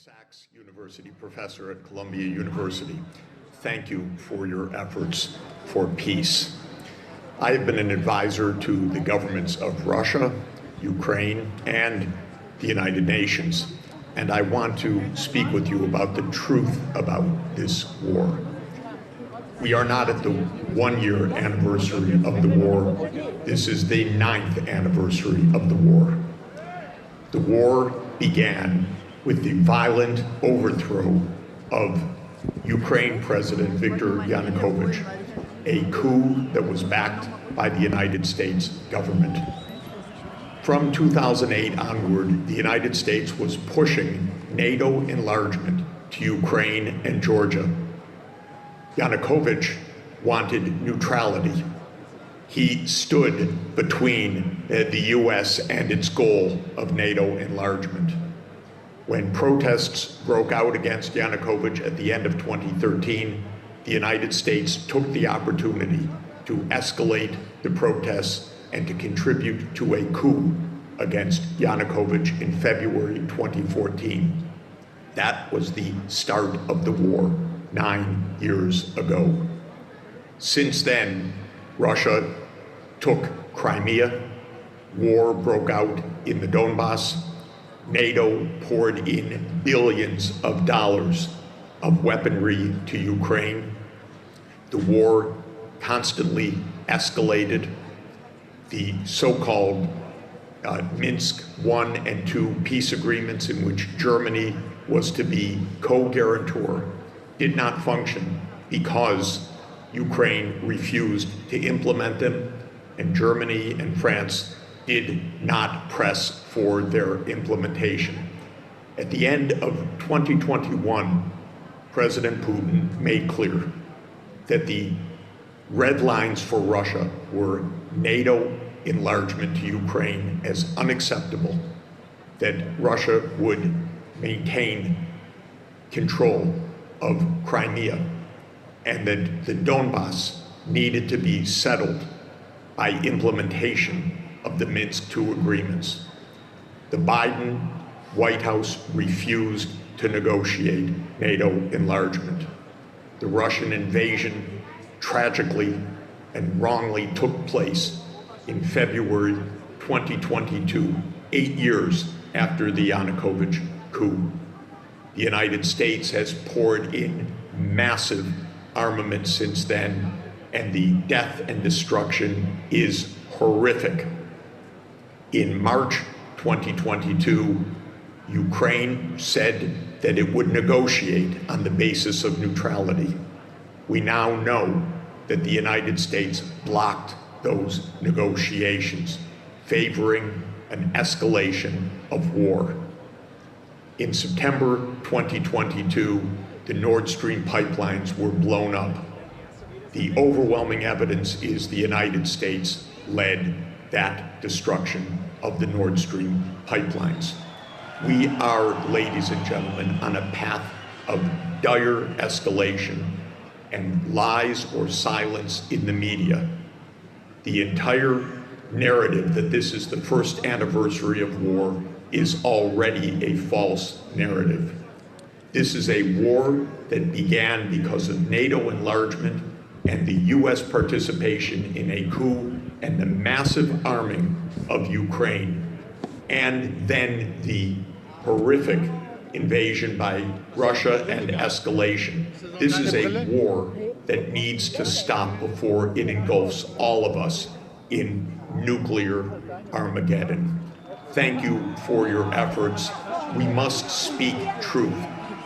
Sachs University professor at Columbia University. Thank you for your efforts for peace. I have been an advisor to the governments of Russia, Ukraine, and the United Nations, and I want to speak with you about the truth about this war. We are not at the one-year anniversary of the war. This is the 9th anniversary of the war. The war began with the violent overthrow of Ukraine President Viktor Yanukovych, a coup that was backed by the United States government. From 2008 onward, the United States was pushing NATO enlargement to Ukraine and Georgia. Yanukovych wanted neutrality. He stood between the U.S. and its goal of NATO enlargement. When protests broke out against Yanukovych at the end of 2013, the United States took the opportunity to escalate the protests and to contribute to a coup against Yanukovych in February 2014. That was the start of the war 9 years ago. Since then, Russia took Crimea, war broke out in the Donbass, NATO poured in billions of dollars of weaponry to Ukraine. The war constantly escalated. The so-called Minsk I and II peace agreements, in which Germany was to be co-guarantor, did not function because Ukraine refused to implement them, and Germany and France did not press for their implementation. At the end of 2021, President Putin made clear that the red lines for Russia were NATO enlargement to Ukraine as unacceptable, that Russia would maintain control of Crimea, and that the Donbass needed to be settled by implementation of the Minsk II agreements. The Biden White House refused to negotiate NATO enlargement. The Russian invasion tragically and wrongly took place in February 2022, 8 years after the Yanukovych coup. The United States has poured in massive armament since then, and the death and destruction is horrific. In March 2022, Ukraine said that it would negotiate on the basis of neutrality. We now know that the United States blocked those negotiations, favoring an escalation of war. In September 2022, the Nord Stream pipelines were blown up. The overwhelming evidence is the United States led that destruction of the Nord Stream pipelines. We are, ladies and gentlemen, on a path of dire escalation and lies or silence in the media. The entire narrative that this is the first anniversary of war is already a false narrative. This is a war that began because of NATO enlargement and the U.S. participation in a coup and the massive arming of Ukraine, and then the horrific invasion by Russia and escalation. This is a war that needs to stop before it engulfs all of us in nuclear Armageddon. Thank you for your efforts. We must speak truth.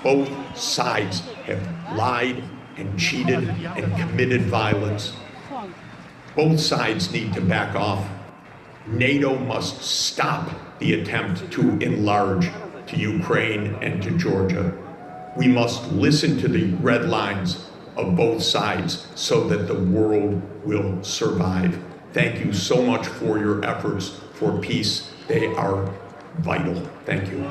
Both sides have lied and cheated and committed violence. Both sides need to back off. NATO must stop the attempt to enlarge to Ukraine and to Georgia. We must listen to the red lines of both sides so that the world will survive. Thank you so much for your efforts for peace. They are vital. Thank you.